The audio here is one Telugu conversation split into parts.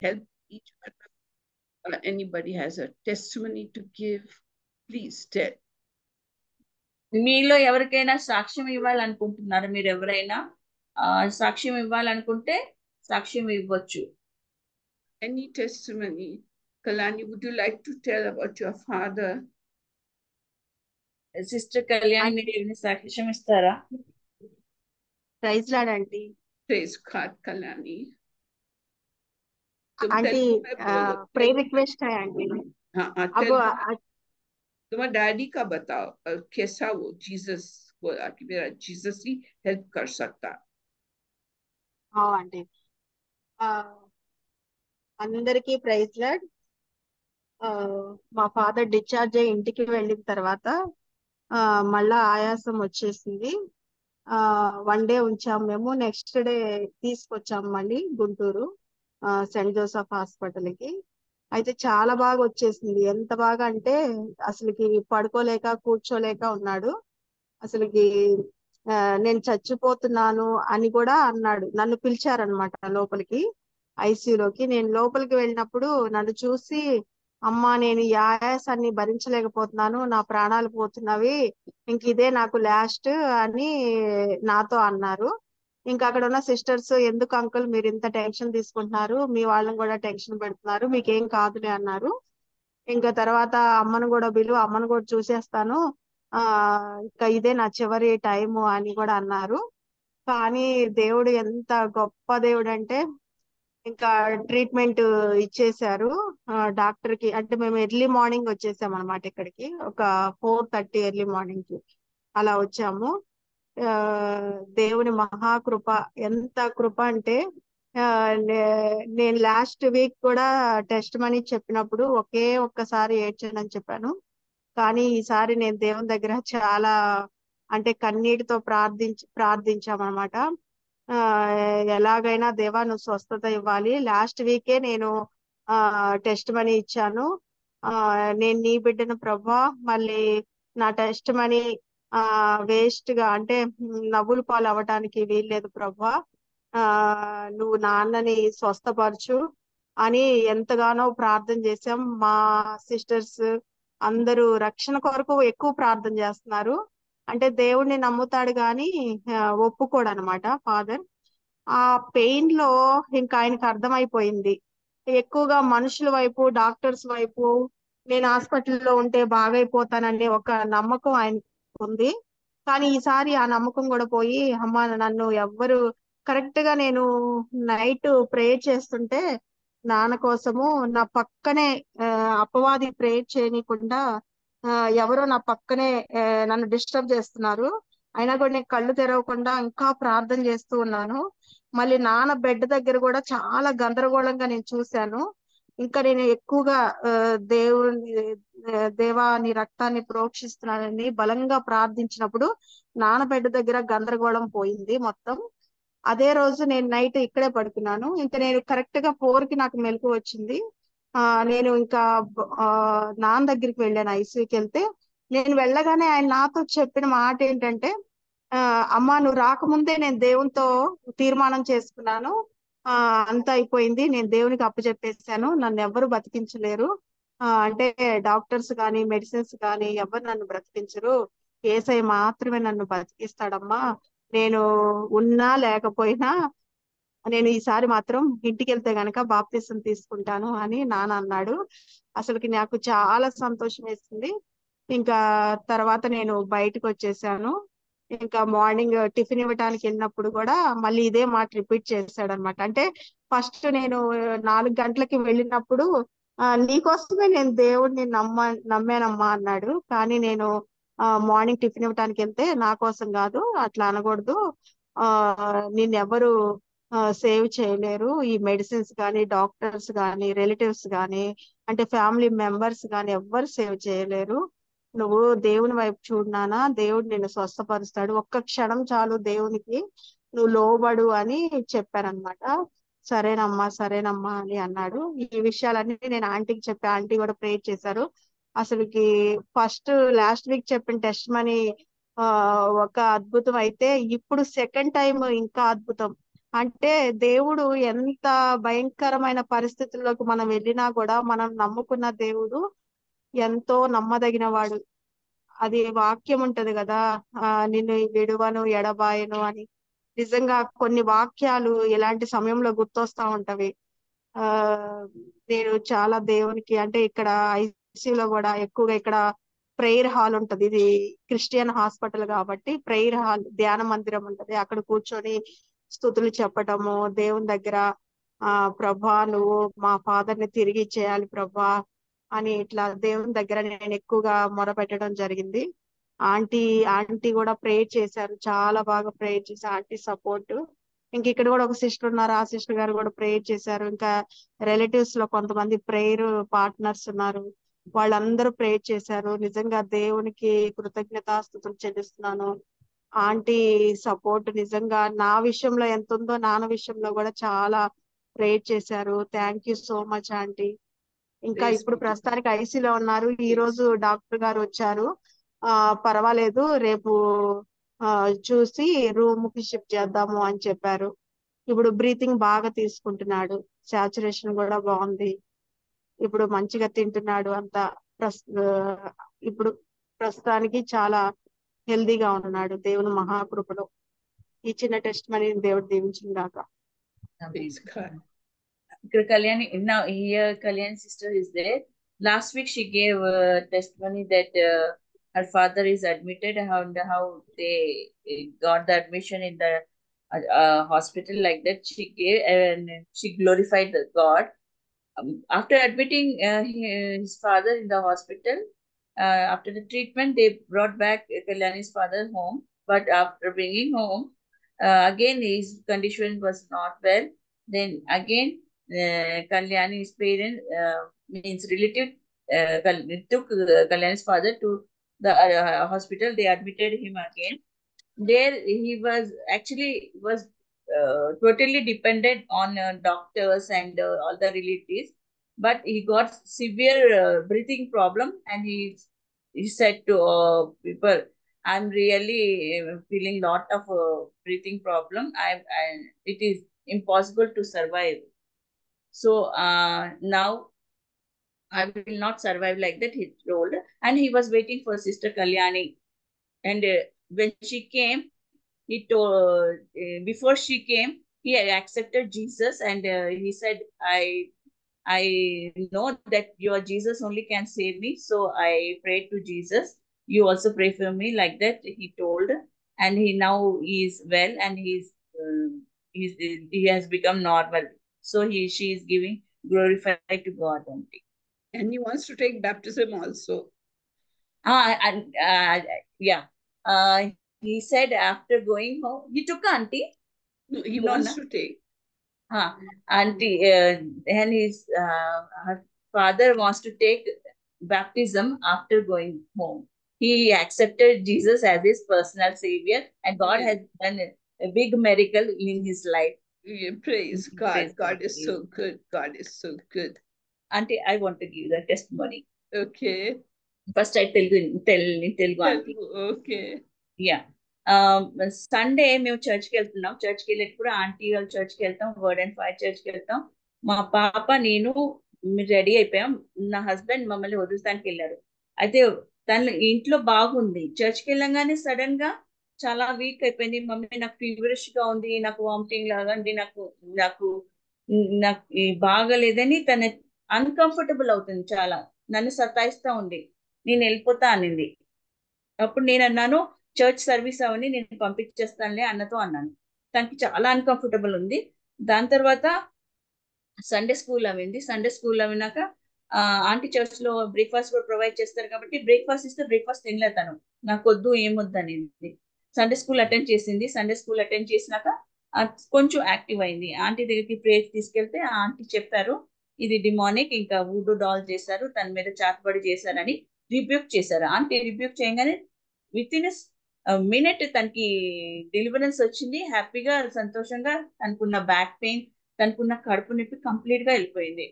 help each other. Anybody has a testimony to give, please tell. మీలో ఎవరికైనా సాక్ష్యం ఇవ్వాలనుకుంటున్నారు? మీరు ఎవరైనా సాక్ష్యం ఇవ్వాలనుకుంటే సాక్ష్యం ఇవ్వచ్చు. Any testimony? Kalani, would you like to tell about your father? Sister Kalyani, మీరు ఏమైనా సాక్ష్యం ఇస్తారా? Praise Lord aunty. Praise God, Kalani. Aunty prayer request है आंटी. हाँ, अब तुम्हारे डैडी का बताओ कैसा वो जीसस बोला कि मेरा जीसस ही हेल्प कर सकता. हाँ आंटी, అందరికీ ప్రైజ్ లార్డ్. మా ఫాదర్ డిశ్చార్జ్ అయ్యి ఇంటికి వెళ్ళిన తర్వాత మళ్ళా ఆయాసం వచ్చేసింది. 1 డే ఉంచాము మేము. నెక్స్ట్ డే తీసుకొచ్చాము మళ్ళీ గుంటూరు సెయింట్ జోసెఫ్ హాస్పిటల్కి. అయితే చాలా బాగా వచ్చేసింది. ఎంత బాగా అంటే అసలుకి పడుకోలేక కూర్చోలేక ఉన్నాడు. అసలుకి నేను చచ్చిపోతున్నాను అని కూడా అన్నాడు. నన్ను పిలిచారనమాట లోపలికి, ఐసీయూలోకి. నేను లోపలికి వెళ్ళినప్పుడు నన్ను చూసి, అమ్మా నేను ఈ ఆయాసాన్ని భరించలేకపోతున్నాను, నా ప్రాణాలు పోతున్నవి, ఇంక ఇదే నాకు లాస్ట్ అని నాతో అన్నారు. ఇంకా అక్కడ ఉన్న సిస్టర్స్, ఎందుకు అంకుల్ మీరు ఇంత టెన్షన్ తీసుకుంటున్నారు, మీ వాళ్ళని కూడా టెన్షన్ పెడుతున్నారు, మీకేం కాదులే అన్నారు. ఇంకా తర్వాత అమ్మను కూడా అమ్మను కూడా చూసేస్తాను, ఇంకా ఇదే నా చివరి టైము అని కూడా అన్నారు. కానీ దేవుడు ఎంత గొప్ప దేవుడు అంటే, ఇంకా ట్రీట్మెంట్ ఇచ్చేసారు డాక్టర్ కి. అంటే మేము ఎర్లీ మార్నింగ్ వచ్చేసాం అనమాట ఇక్కడికి, ఒక 4:30 ఎర్లీ మార్నింగ్ కి అలా వచ్చాము. దేవుని మహాకృప, ఎంత కృప అంటే నేను లాస్ట్ వీక్ కూడా టెస్ట్ మనీ చెప్పినప్పుడు ఒక్కసారి ఏడ్చానని చెప్పాను. కానీ ఈసారి నేను దేవుని దగ్గర చాలా అంటే కన్నీటితో ప్రార్థించామన్నమాట. ఎలాగైనా దేవా నువ్వు స్వస్థత ఇవ్వాలి. లాస్ట్ వీకే నేను టెస్ట్ మనీ ఇచ్చాను. నేను నీ బిడ్డను ప్రభా, మళ్ళీ నా టెస్ట్ మనీ వేస్ట్ గా అంటే నవ్వుల పాలు అవ్వటానికి వీల్లేదు ప్రభా, నువ్వు నాన్నని స్వస్థపరచు అని ఎంతగానో ప్రార్థన చేశాం. మా సిస్టర్స్ అందరూ రక్షణ కొరకు ఎక్కువ ప్రార్థన చేస్తున్నారు. అంటే దేవుణ్ణి నమ్ముతాడు కానీ ఒప్పుకోడు అనమాట ఫాదర్. ఆ పెయిన్ లో ఇంకా ఆయనకు అర్థమైపోయింది. ఎక్కువగా మనుషుల వైపు, డాక్టర్స్ వైపు నేను హాస్పిటల్లో ఉంటే బాగైపోతాననే ఒక నమ్మకం ఆయనకు ఉంది. కానీ ఈసారి ఆ నమ్మకం కూడా పోయి, అమ్మ నన్ను ఎవ్వరు కరెక్ట్ గా నేను నైట్ ప్రేయర్ చేస్తుంటే నాన్న కోసము నా పక్కనే అపవాది ప్రేయర్ చేయనీయకుండా ఎవరో నా పక్కనే నన్ను డిస్టర్బ్ చేస్తున్నారు. అయినా కూడా నేను కళ్ళు తెరవకుండా ఇంకా ప్రార్థన చేస్తూ ఉన్నాను. మళ్ళీ నాన్న బెడ్ దగ్గర కూడా చాలా గందరగోళంగా నేను చూశాను. ఇంకా నేను ఎక్కువగా దేవా నీ రక్తాన్ని ప్రోక్షిస్తున్నానని బలంగా ప్రార్థించినప్పుడు నాన్న బెడ్ దగ్గర గందరగోళం పోయింది మొత్తం. అదే రోజు నేను నైట్ ఇక్కడే పడుకున్నాను. ఇంకా నేను కరెక్ట్ గా 4 కి నాకు మెలకువ వచ్చింది. నేను ఇంకా నాన్న దగ్గరికి వెళ్ళాను ఐసీయూకి. వెళ్తే నేను వెళ్ళగానే ఆయన నాతో చెప్పిన మాట ఏంటంటే, అమ్మా నువ్వు రాకముందే నేను దేవునితో తీర్మానం చేసుకున్నాను, అంతా అయిపోయింది, నేను దేవునికి అప్పచెప్పేసాను, నన్ను ఎవ్వరు బతికించలేరు, అంటే డాక్టర్స్ కానీ మెడిసిన్స్ కానీ ఎవరు నన్ను బ్రతికించరు, యేసయ్య మాత్రమే నన్ను బతికిస్తాడమ్మా, నేను ఉన్నా లేకపోయినా నేను ఈసారి మాత్రం ఇంటికి వెళ్తే గనక బాప్తిసం తీసుకుంటాను అని నాన్న అన్నాడు. అసలుకి నాకు చాలా సంతోషం వేసింది. ఇంకా తర్వాత నేను బయటకు వచ్చేసాను. ఇంకా మార్నింగ్ టిఫిన్ ఇవ్వడానికి వెళ్ళినప్పుడు కూడా మళ్ళీ ఇదే మాట రిపీట్ చేశాడు అనమాట. అంటే ఫస్ట్ నేను 4 గంటలకి వెళ్ళినప్పుడు నీకోసమే నేను దేవుడిని నమ్మానమ్మా అన్నాడు. కానీ నేను మార్నింగ్ టిఫిన్ ఇవ్వడానికి వెళ్తే నా కోసం కాదు, అట్లా అనకూడదు, నిన్నెవరు సేవ్ చేయలేరు, ఈ మెడిసిన్స్ కానీ డాక్టర్స్ కానీ రిలేటివ్స్ కానీ అంటే ఫ్యామిలీ మెంబర్స్ కానీ ఎవ్వరు సేవ్ చేయలేరు, నువ్వు దేవుని వైపు చూడనానా, దేవుడు నిన్ను స్వస్థపరుస్తాడు, ఒక్క క్షణం చాలు దేవునికి నువ్వు లోబడు అని చెప్పానమాట. సరేనమ్మా సరేనమ్మా అని అన్నాడు. ఈ విషయాలన్నీ నేను ఆంటీకి చెప్పి ఆంటీ కూడా ప్రేర్ చేశారు. అసలుకి ఫస్ట్ లాస్ట్ వీక్ చెప్పిన టెస్ట్ మనీ ఒక అద్భుతం అయితే ఇప్పుడు సెకండ్ టైం ఇంకా అద్భుతం. అంటే దేవుడు ఎంత భయంకరమైన పరిస్థితుల్లోకి మనం వెళ్ళినా కూడా మనం నమ్ముకున్న దేవుడు ఎంతో నమ్మదగిన వాడు. అది వాక్యం ఉంటది కదా, నిన్ను విడువను ఎడబాయను అని. నిజంగా కొన్ని వాక్యాలు ఇలాంటి సమయంలో గుర్తొస్తా ఉంటవి. ఆ నేను చాలా దేవునికి అంటే ఇక్కడ ఐసీయూలో కూడా ఎక్కువగా ఇక్కడ ప్రేయర్ హాల్ ఉంటది. ఇది క్రిస్టియన్ హాస్పిటల్ కాబట్టి ప్రేయర్ హాల్, ధ్యాన మందిరం ఉంటది. అక్కడ కూర్చొని స్తుతులు చెప్పటము దేవుని దగ్గర. ప్రభా నువ్వు మా ఫాదర్ ని తిరిగి ఇచ్చేయాలి ప్రభా అని ఇట్లా దేవుని దగ్గర నేను ఎక్కువగా మొరపెట్టడం జరిగింది. ఆంటీ ఆంటీ కూడా ప్రేయర్ చేశారు, చాలా బాగా ప్రేయర్ చేశారు. Aunty support. ఇంక ఇక్కడ కూడా ఒక సిస్టర్ ఉన్నారు, ఆ సిస్టర్ గారు కూడా ప్రేయర్ చేశారు. ఇంకా రిలేటివ్స్ లో కొంతమంది ప్రేయర్ పార్ట్నర్స్ ఉన్నారు, వాళ్ళందరూ ప్రేయర్ చేశారు. నిజంగా దేవునికి కృతజ్ఞతాస్తుతులు చెల్లిస్తున్నాను. ఆంటీ సపోర్ట్ నిజంగా నా విషయంలో ఎంత ఉందో నాన్న విషయంలో కూడా చాలా ప్రేయర్ చేశారు. Thank you so much aunty. ఇంకా Praise ఇప్పుడు be to God. ప్రస్తుతానికి ఐసీలో ఉన్నారు. ఈ Yes. రోజు డాక్టర్ గారు వచ్చారు. పర్వాలేదు రేపు చూసి రూమ్ కి షిఫ్ట్ చేద్దాము అని చెప్పారు. ఇప్పుడు బ్రీతింగ్ బాగా తీసుకుంటున్నాడు, సాచురేషన్ కూడా బాగుంది. ఇప్పుడు మంచిగా తింటున్నాడు అంతా. ఇప్పుడు ప్రస్తుతానికి చాలా హెల్దీగా ఉన్నాడు దేవుని మహాకృపలో. ఈ చిన్న టెస్ట్ మనీ దేవుడు దీవించిన గాక. Praise God. ఇక్కడ Kalyani now here Kalyani sister is there. Last week she gave testimony that her father is admitted, how they got the admission in the hospital, like that she gave and she glorified the God. After admitting his father in the hospital, after the treatment, they brought back Kalyani's father home. But after bringing home, again his condition was not well. Then again, Kalyani's parents, means relative, took Kalyani's father to the hospital. They admitted him again. There he was actually totally dependent on doctors and all the relatives, but he got severe breathing problem, and he said to people, I'm really feeling lot of breathing problem. It is impossible to survive. So now I will not survive, like that he told. And he was waiting for Sister Kalyani. And when she came, he told, before she came, he accepted Jesus, and he said, I know that your Jesus only can save me, so I prayed to Jesus. You also pray for me, like that he told. And now he is well, and he has become normal. So she is giving glorified to God only. And he wants to take baptism also. Yeah. He said after going home, he took auntie. No, he No, wants no. to take. Auntie, and his her father wants to take baptism after going home. He accepted Jesus as his personal savior, and God Yeah. has done a big miracle in his life. Yeah, praise God. Praise God God. is so good. God is so good. Auntie, I want to give the testimony. Okay. First, I Telugu auntie. Okay. Yeah. Sunday మేము చర్చ్కి వెళ్తున్నాం. చర్చ్కి వెళ్ళేటప్పుడు ఆంటీ వాళ్ళు చర్చ్కి వెళ్తాం, వర్డ్ అండ్ ఫైర్ చర్చ్కి వెళ్తాం. మా పాప నేను రెడీ అయిపోయాం. నా హస్బెండ్ మమ్మల్ని వదులుతానికి వెళ్ళారు. అయితే తను ఇంట్లో బాగుంది, చర్చ్కి వెళ్ళంగానే సడన్ గా చాలా వీక్ అయిపోయింది. మమ్మీ నాకు ఫీవరిష్ గా ఉంది, నాకు వామిటింగ్ లాగా ఉంది, నాకు నాకు నాకు బాగలేదని తన అన్కంఫర్టబుల్ అవుతుంది చాలా. నన్ను సతాయిస్తా ఉంది. నేను వెళ్ళిపోతా అనింది. అప్పుడు నేను అన్నాను, చర్చ్ సర్వీస్ అవని నేను పంపించేస్తానులే అన్నతో అన్నాను. తనకి చాలా అన్కంఫర్టబుల్ ఉంది. దాని తర్వాత సండే స్కూల్ అవింది. సండే స్కూల్ అవినాక ఆంటీ చర్చ్ లో బ్రేక్ఫాస్ట్ కూడా ప్రొవైడ్ చేస్తారు కాబట్టి బ్రేక్ఫాస్ట్ ఇస్తే బ్రేక్ఫాస్ట్ తినలేదు తను. నాకు వద్దు ఏమొద్దు అనేది. సండే స్కూల్ అటెండ్ చేసింది. సండే స్కూల్ అటెండ్ చేసినాక కొంచెం యాక్టివ్ అయింది. ఆంటీ దగ్గరికి ప్రేయర్ తీసుకెళ్తే ఆంటీ చెప్పారు, ఇది డిమానిక్, ఇంకా వూడూ డాల్ చేశారు, తన మీద చాటుబడి చేశారని రిబ్యూక్ చేశారు. ఆంటీ రిబ్యూక్ చేయగానే విత్ ఇన్ మినిట్ తనకి డెలివరెన్స్ వచ్చింది. హ్యాపీగా సంతోషంగా తనకున్న బ్యాక్ పెయిన్, తనకున్న కడుపు నొప్పి కంప్లీట్ గా వెళ్ళిపోయింది.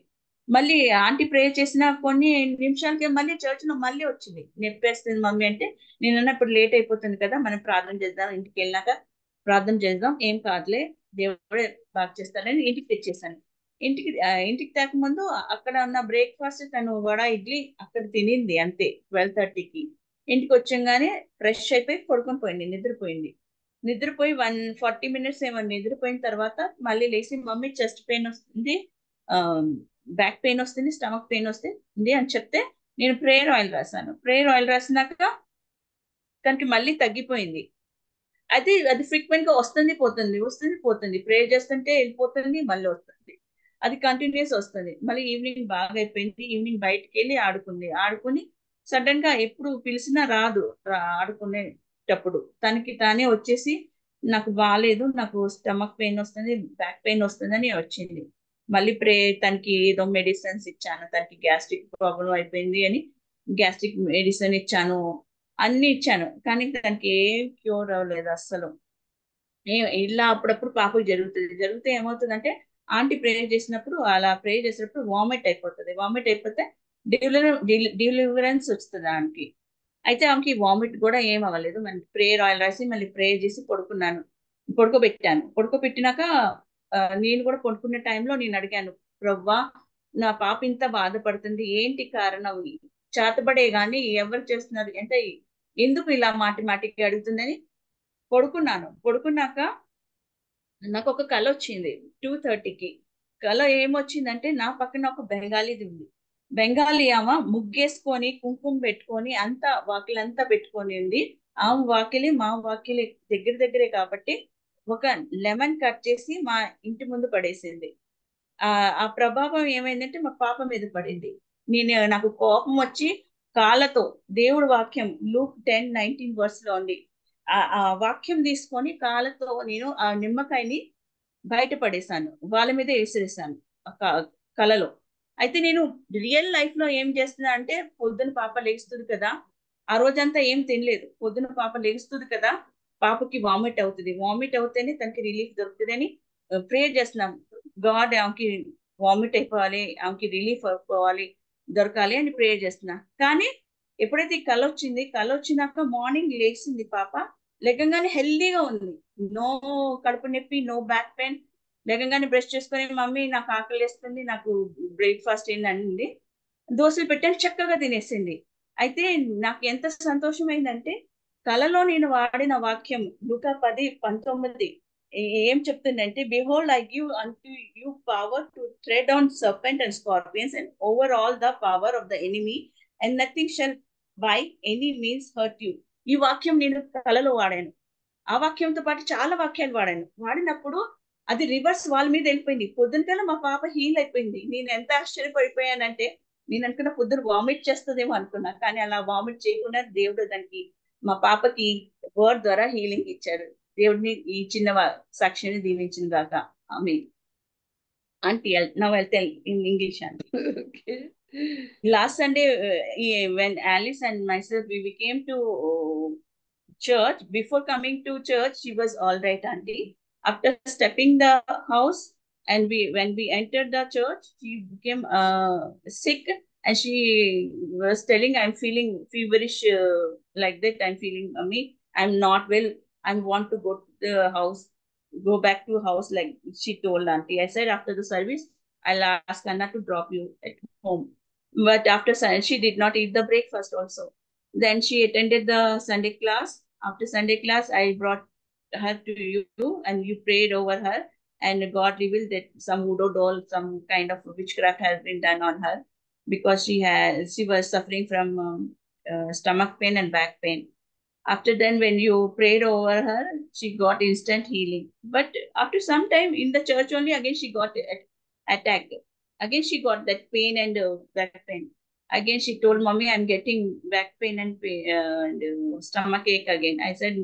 మళ్ళీ ఆంటీ ప్రేయర్ చేసిన కొన్ని నిమిషాలకే మళ్ళీ చర్చ్ లో మళ్ళీ వచ్చింది. నొప్పేస్తుంది మమ్మీ అంటే, నేనన్నా ఇప్పుడు లేట్ అయిపోతుంది కదా, మనం ప్రార్థన చేద్దాం, ఇంటికి వెళ్ళినాక ప్రార్థన చేద్దాం, ఏం కాదులే దేవుడే బాగా చేస్తాడని ఇంటికి తెచ్చేసాను. ఇంటికి తేకముందు అక్కడ ఉన్న బ్రేక్ఫాస్ట్ తను వడ ఇడ్లీ అక్కడ తినింది అంతే. 12:30కి ఇంటికి వచ్చంగానే ఫ్రెష్ అయిపోయి పడుకొని పోయింది, నిద్రపోయి 140 minutes ఏమో నిద్రపోయిన తర్వాత మళ్ళీ లేచి మమ్మీ చెస్ట్ పెయిన్ వస్తుంది, బ్యాక్ పెయిన్ వస్తుంది, స్టమక్ పెయిన్ వస్తుంది అని చెప్తే నేను ప్రేయర్ ఆయిల్ రాశాను. ప్రేయర్ ఆయిల్ రాసినాక తనకి మళ్ళీ తగ్గిపోయింది. అది ఫ్రీక్వెంట్ గా వస్తుంది పోతుంది, ప్రేయర్ చేస్తుంటే వెళ్ళిపోతుంది, మళ్ళీ వస్తుంది. అది కంటిన్యూస్ వస్తుంది. మళ్ళీ ఈవినింగ్ బాగా అయిపోయింది. ఈవినింగ్ బయటకు వెళ్ళి ఆడుకుని సడన్ గా ఎప్పుడు పిలిచినా రాదు. ఆడుకునేటప్పుడు తనకి తానే వచ్చేసి నాకు బాగాలేదు, నాకు స్టమక్ పెయిన్ వస్తుంది, బ్యాక్ పెయిన్ వస్తుంది అని వచ్చింది. మళ్ళీ తనకి ఏదో మెడిసిన్స్ ఇచ్చాను. తనకి గ్యాస్ట్రిక్ ప్రాబ్లం అయిపోయింది అని గ్యాస్ట్రిక్ మెడిసిన్ ఇచ్చాను, అన్ని ఇచ్చాను. కానీ తనకి ఏం క్యూర్ అవ్వలేదు అస్సలు. ఇలా అప్పుడప్పుడు పాపకు జరిగితే ఏమవుతుందంటే ఆంటీ ప్రేయర్ చేసినప్పుడు అలా ప్రేయర్ చేసినప్పుడు వామిట్ అయిపోతే డెలివరెన్స్ వస్తుంది ఆమెకి. అయితే ఆమెకి వామిట్ కూడా ఏం అవ్వలేదు. మళ్ళీ ప్రేయర్ ఆయిల్ రాసి మళ్ళీ ప్రేయర్ చేసి పడుకోబెట్టినాక నేను కూడా పడుకునే టైంలో నేను అడిగాను, ప్రవ్వా నా పాప ఇంత బాధపడుతుంది, ఏంటి కారణం? చేతబడే గాని ఎవరు చేస్తున్నారు అంటే ఎందుకు ఇలా మాటికి అడుగుతుందని పడుకున్నాక నాకు ఒక కళ వచ్చింది 2:30కి. కళ ఏమొచ్చిందంటే నా పక్కన ఒక బెంగాలీది ఉంది. బెంగాలీ ఆమె ముగ్గేసుకొని కుంకుమ పెట్టుకొని అంతా వాకిలంతా పెట్టుకొని ఉంది. ఆమె వాకిలి మా వాకిలి దగ్గరే కాబట్టి ఒక లెమన్ కట్ చేసి మా ఇంటి ముందు పడేసింది. ఆ ప్రభావం ఏమైందంటే మా పాప మీద పడింది. నాకు కోపం వచ్చి కాళ్ళతో దేవుడి వాక్యం లూక్ 10:19 లో ఉంది. ఆ వాక్యం తీసుకొని కాళ్ళతో నేను ఆ నిమ్మకాయని బయట పడేశాను, వాళ్ళ మీద వేసేసాను కలలో. అయితే నేను రియల్ లైఫ్ లో ఏం చేస్తున్నా అంటే పొద్దున పాప లేస్తుంది కదా, ఆ రోజంతా ఏం తినలేదు. పొద్దున పాప లేస్తుంది కదా, పాపకి వామిట్ అవుతేనే తనకి రిలీఫ్ దొరుకుతుంది అని ప్రేయర్ చేస్తున్నాం. గాడ్ ఆమెకి వామిట్ అయిపోవాలి, ఆమెకి రిలీఫ్ అయిపోవాలి, దొరకాలి అని ప్రేయర్ చేస్తున్నా. కానీ ఎప్పుడైతే కళ వచ్చినాక మార్నింగ్ లేచింది పాప, లేకంగానే హెల్దీగా ఉంది, నో కడుపు నొప్పి, నో బ్యాక్ పెయిన్. లేకంగానే బ్రష్ చేసుకొని మమ్మీ నాకు ఆకలి వేస్తుంది, నాకు బ్రేక్ఫాస్ట్ ఏంటండి, దోశలు పెట్టాను, చక్కగా తినేసింది. అయితే నాకు ఎంత సంతోషమైందంటే కలలో నేను వాడిన వాక్యం లూకా 10:19 ఏం చెప్తుందంటే, behold I give unto you power to thread on serpent and scorpions and over all the power of the enemy and nothing shall by any means hurt you. ఈ వాక్యం నేను కలలో వాడాను. ఆ వాక్యంతో పాటు చాలా వాక్యాలు వాడినప్పుడు అది రివర్స్ వాళ్ళ మీద వెళ్ళిపోయింది. పొద్దునకల్లా మా పాప హీల్ అయిపోయింది. నేను ఎంత ఆశ్చర్యపడిపోయానంటే నేను అనుకున్న పొద్దున వామిట్ చేస్తుందేమో అనుకున్నా, కానీ అలా వామిట్ చేయకుండా దేవుడు దానికి మా పాపకి వర్డ్ ద్వారా హీలింగ్ ఇచ్చారు. దేవుడిని ఈ చిన్న సాక్షిని దీవించిన దాకా. ఆమె aunty now I'll tell in English aunty. Okay. Last Sunday, when Alice and myself we came to church, before coming to church she was all right auntie. After stepping the house and when we entered the church she became sick and she was telling, I'm feeling feverish, like that, I'm feeling me, I'm not well, I want to go back to house, like she told auntie. I said after the service I'll ask Anna to drop you at home. But after she did not eat the breakfast also. Then she attended the Sunday class. After Sunday class, I brought her to you and you prayed over her. And God revealed that some voodoo doll, some kind of witchcraft has been done on her because she was suffering from stomach pain and back pain. After then, when you prayed over her, she got instant healing. But after some time in the church only, again she got attacked. Again she got that pain and back pain. Again she told, mommy, I'm getting back pain and stomach ache again. I said,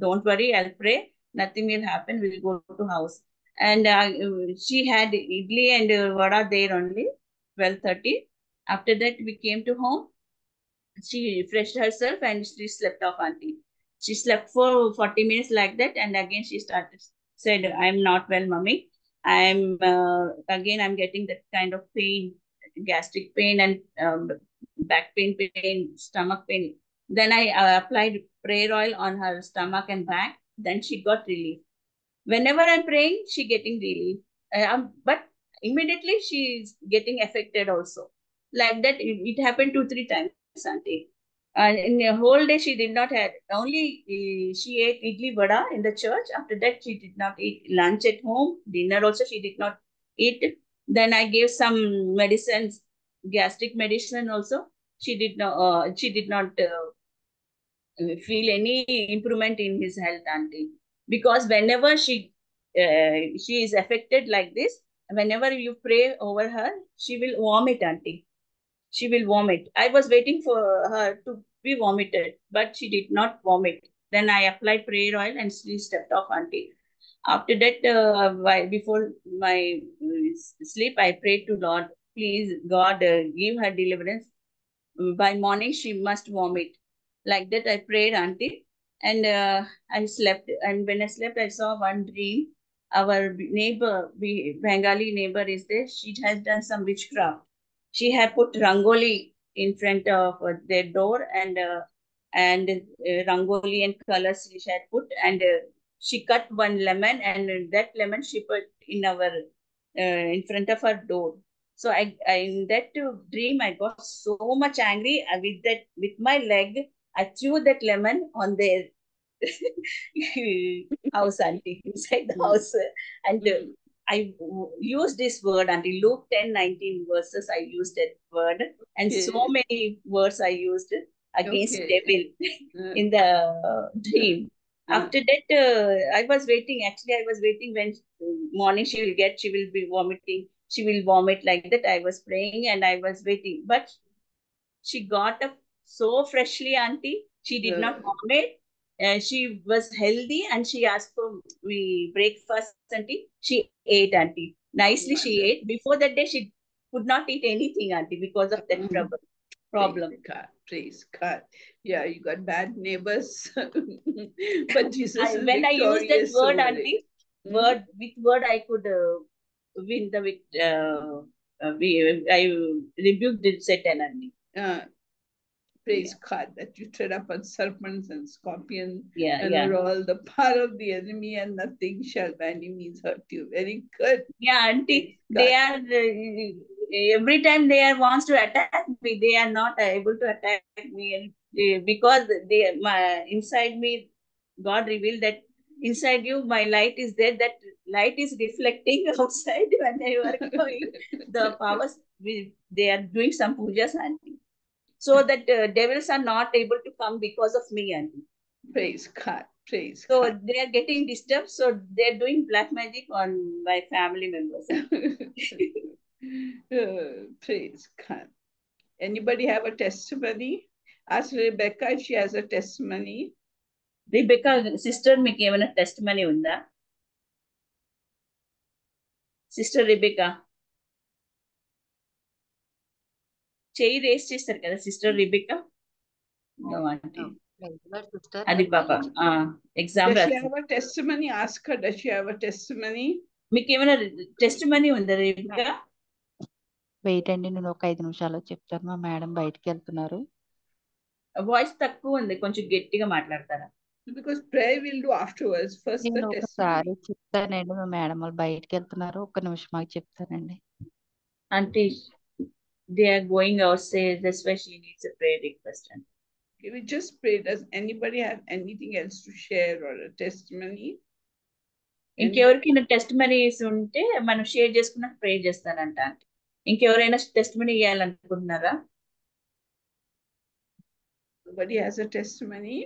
don't worry, I'll pray, nothing will happen, we'll go to house. And she had idli and vada there only 12:30. After that we came to home. She refreshed herself and she slept off auntie. She slept for 40 minutes like that, and again she said, I'm not well, mommy, I'm getting that kind of pain, gastric pain and back pain, stomach pain. Then I applied prayer oil on her stomach and back. Then she got relief. Whenever I'm praying, she getting relief. But immediately she's getting affected also. Like that, it happened 2-3 times, auntie. And in a whole day, she did not have only she ate idli vada in the church. After that, she did not eat lunch at home. Dinner also she did not eat. Then I gave some medicines, gastric medicine also. She did not. She did not feel any improvement in his health, auntie. Because whenever she is affected like this, whenever you pray over her, she will vomit, auntie. She will vomit. I was waiting for her to be vomited, but she did not vomit. Then I applied prayer oil and she stepped off, auntie. After that, before my sleep, I prayed to Lord, please, God, give her deliverance. By morning, she must vomit. Like that, I prayed, auntie. And I slept. And when I slept, I saw one dream. Our neighbor, Bengali neighbor is there. She has done some witchcraft. She had put rangoli in front of their door, and rangoli and colors she had put, and she cut one lemon, and that lemon she put in front of her door. So I in that dream, I got so much angry with my leg. I threw that lemon on their house, auntie, inside the house, and I used this word until Luke 10:19 verses. I used that word, and so many words I used against devil in the dream. After that, I was waiting. Actually, I was waiting when morning she will be vomiting. She will vomit like that. I was praying and I was waiting. But she got up so freshly, auntie. She did not vomit. She was healthy and she asked for me breakfast, auntie. She ate, auntie. Nicely, she ate. Before that day, she could not eat anything, auntie, because of that problem. Praise God. Praise God. Yeah, you got bad neighbors, but Jesus is when I used that victorious word, over auntie, it. with word I could win the I rebuked the Satan, auntie. Praise God that you tread upon serpents and scorpions and all the power of the enemy, and nothing shall by any means hurt you. Very good. Yeah, auntie. They are every time they are wants to attack me. They are not able to attack me, and because inside me, God revealed that inside you, my light is there. That light is reflecting outside when you are going. The powers, they are doing some pujas, auntie. So that devils are not able to come because of me, auntie. Praise God. Praise So God. they are getting disturbed. So they're doing black magic on my family members. Praise God. Anybody have a testimony? Ask Rebecca if she has a testimony. Rebecca, sister, మీకు ఏమైనా టెస్టిమనీ ఉందా? సిస్టర్ రిబెకా చెయ్యి రేస్ చేస్తారు కదా సిస్టర్ రిబెకా. అది పాప exam Does she have a testimony? Ask her, does she have a testimony? మీకు ఏమైనా టెస్టిమనీ ఉందా రిబెకా? వెయిట్ అండి, నేను ఒక 5 నిమిషాలు చెప్తాను. మా మేడం బయటికి వెళ్తున్నారు. వాయిస్ తక్కువ ఉంది, కొంచెం గట్టిగా మాట్లాడతారా? Because prayer we'll do afterwards. First నేను the ఒకసారి testimony. చెప్తానండి. మా మేడం వాళ్ళు బయటికి వెళ్తున్నారు, ఒక్క నిమిషం మాకు చెప్తానండి. Auntie, they are going outside. That's why she needs a prayer request. Okay, we just pray. Does anybody have anything else to share or a testimony? ఇంకెవరికైనా టెస్టిమనీస్ ఉంటే మనం షేర్ చేసుకున్న ప్రే చేస్తానంట. ఇంకెవరైనా testimony ఇవ్వాలనుకుంటున్నారా? Nobody has a testimony?